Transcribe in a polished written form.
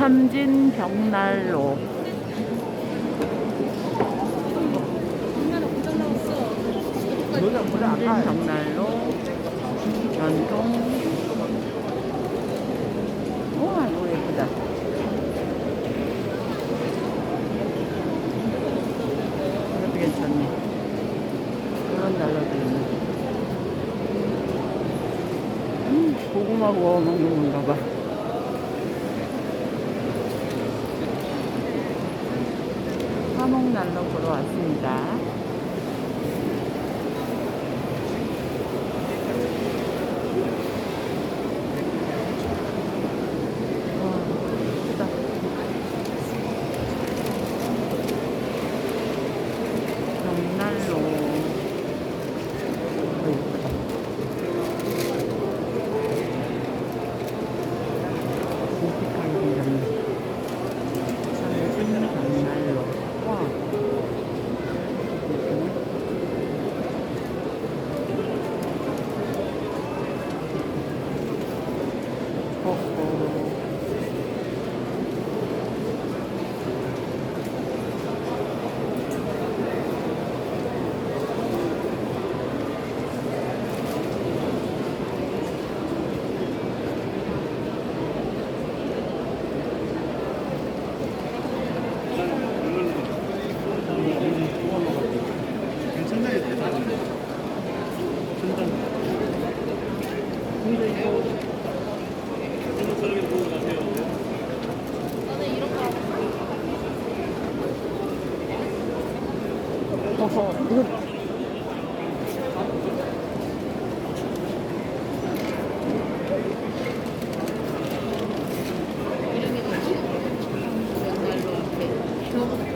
삼진 벽난로. 삼진 벽난로 전통. 우와, 이거 예쁘다. 이것도 괜찮네. 그런 난로도 있네. 고구마 구워 먹는 건가 봐. 화목난로 보러 왔습니다. 벽난로. 예쁘다. 묵직하게 생겼네. 삼진 벽난로. 와. 호호. 어허, 이거 이름이 뭐지? 벽난로 앞에.